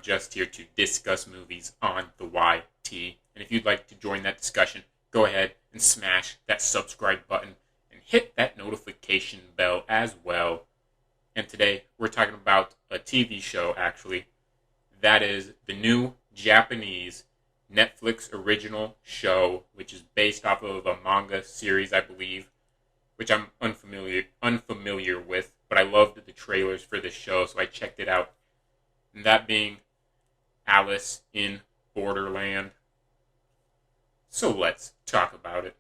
I'm just here to discuss movies on the YT. And if you'd like to join that discussion, go ahead and smash that subscribe button and hit that notification bell as well. And today we're talking about a TV show, actually. That is the new Japanese Netflix original show, which is based off of a manga series, I believe, which I'm unfamiliar with, but I loved the trailers for this show, so I checked it out. And that being Alice in Borderland. So let's talk about it.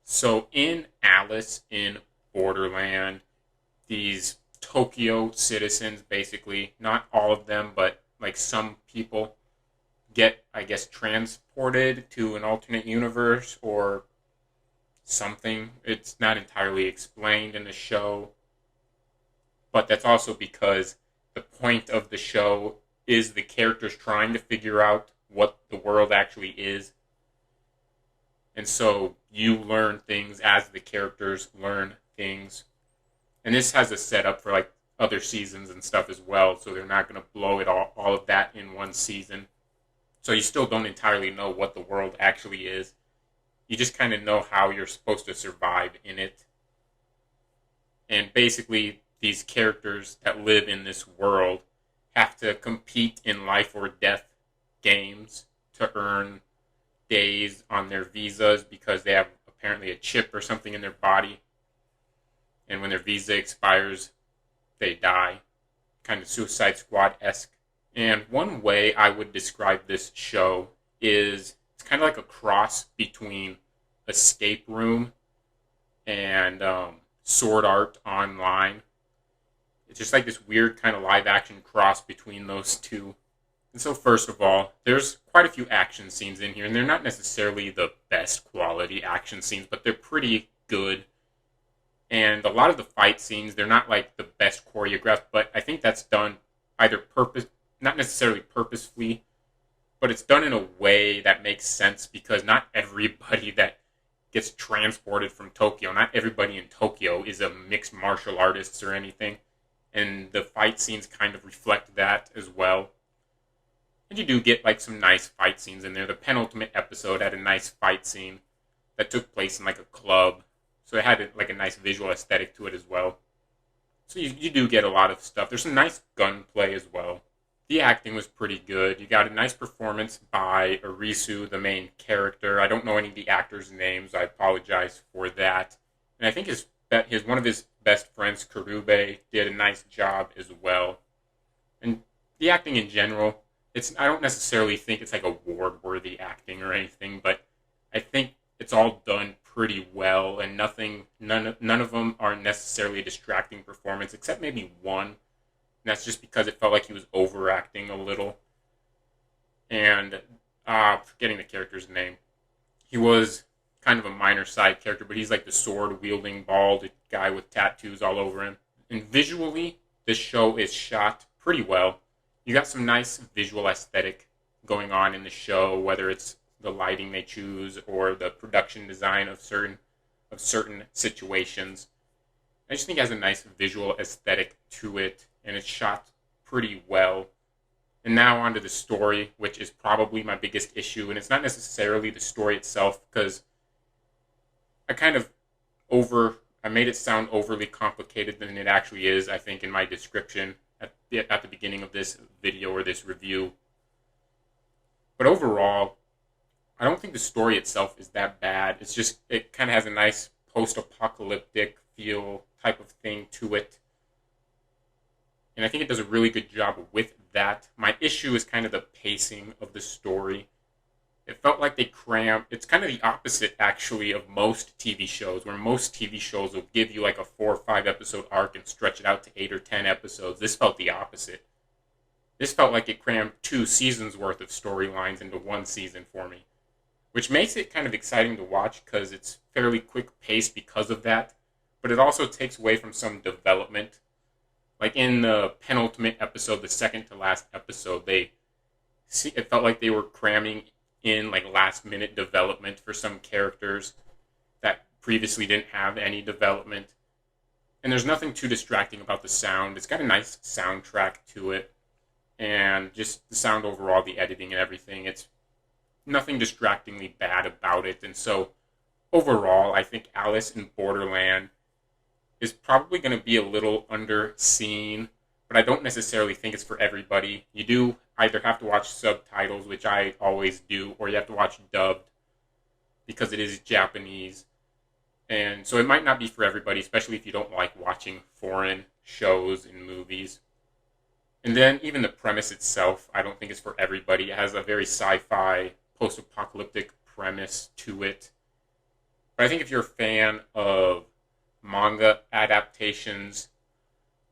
So in Alice in Borderland, these Tokyo citizens, basically, not all of them, but like some people, get, I guess, transported to an alternate universe or something. It's not entirely explained in the show, but that's also because the point of the show is the characters trying to figure out what the world actually is. And so you learn things as the characters learn things. And this has a setup for like other seasons and stuff as well, so they're not going to blow it all of that in one season. So you still don't entirely know what the world actually is. You just kind of know how you're supposed to survive in it. And basically, these characters that live in this world have to compete in life or death games to earn days on their visas because they have apparently a chip or something in their body. And when their visa expires, they die. Kind of Suicide Squad-esque. And one way I would describe this show is it's kind of like a cross between Escape Room and Sword Art Online. It's just like this weird kind of live-action cross between those two. And so first of all, there's quite a few action scenes in here, and they're not necessarily the best quality action scenes, but they're pretty good. And a lot of the fight scenes, they're not like the best choreographed, but I think that's done either not necessarily purposefully, but it's done in a way that makes sense because not everybody that gets transported from Tokyo, not everybody in Tokyo is a mixed martial artist or anything. And the fight scenes kind of reflect that as well. And you do get like some nice fight scenes in there. The penultimate episode had a nice fight scene that took place in like a club. So it had like a nice visual aesthetic to it as well. So you do get a lot of stuff. There's some nice gunplay as well. The acting was pretty good. You got a nice performance by Arisu, the main character. I don't know any of the actors' names. I apologize for that. And I think one of his best friends, Karube, did a nice job as well. And the acting in general, I don't necessarily think it's like award-worthy acting or anything, but I think it's all done pretty well, and none of them are necessarily a distracting performance, except maybe one. And that's just because it felt like he was overacting a little. And forgetting the character's name. He was kind of a minor side character, but he's like the sword-wielding, bald guy with tattoos all over him. And visually, this show is shot pretty well. You got some nice visual aesthetic going on in the show, whether it's the lighting they choose or the production design of certain situations. I just think it has a nice visual aesthetic to it, and it's shot pretty well. And now onto the story, which is probably my biggest issue, and it's not necessarily the story itself, because I made it sound overly complicated than it actually is, I think, in my description at the beginning of this video or this review. But overall, I don't think the story itself is that bad. It's just, it kind of has a nice post-apocalyptic feel type of thing to it. And I think it does a really good job with that. My issue is kind of the pacing of the story. It felt like they crammed. It's kind of the opposite, actually, of most TV shows, where most TV shows will give you like a 4 or 5 episode arc and stretch it out to 8 or 10 episodes. This felt the opposite. This felt like it crammed 2 seasons worth of storylines into 1 season for me, which makes it kind of exciting to watch because it's fairly quick paced because of that. But it also takes away from some development. Like in the penultimate episode, the second to last episode, it felt like they were cramming in like last minute development for some characters that previously didn't have any development. And there's nothing too distracting about the sound. It's got a nice soundtrack to it. and just the sound overall, the editing and everything. It's nothing distractingly bad about it. And so overall, I think Alice in Borderland is probably going to be a little underseen, but I don't necessarily think it's for everybody. You do either have to watch subtitles, which I always do, or you have to watch dubbed because it is Japanese. And so it might not be for everybody, especially if you don't like watching foreign shows and movies. And then even the premise itself, I don't think it's for everybody. It has a very sci-fi, post-apocalyptic premise to it. But I think if you're a fan of manga adaptations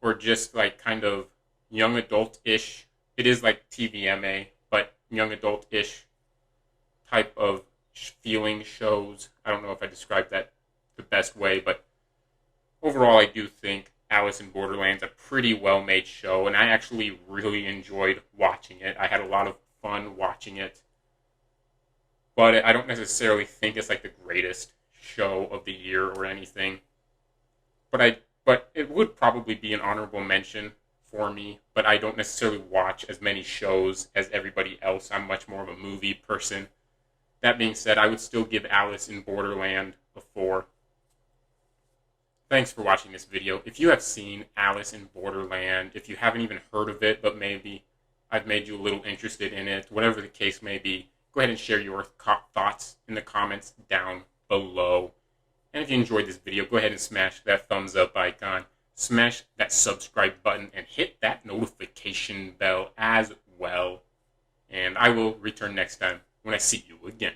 or just like kind of young adult-ish, it is like TVMA, but young adult-ish type of feeling shows. I don't know if I described that the best way, but overall I do think Alice in Borderland's a pretty well-made show, and I actually really enjoyed watching it. I had a lot of fun watching it, but I don't necessarily think it's like the greatest show of the year or anything. But it would probably be an honorable mention for me, but I don't necessarily watch as many shows as everybody else. I'm much more of a movie person. That being said, I would still give Alice in Borderland a 4. Thanks for watching this video. If you have seen Alice in Borderland, if you haven't even heard of it, but maybe I've made you a little interested in it, whatever the case may be, go ahead and share your thoughts in the comments down below. And if you enjoyed this video, go ahead and smash that thumbs up icon, smash that subscribe button, and hit that notification bell as well. And I will return next time when I see you again.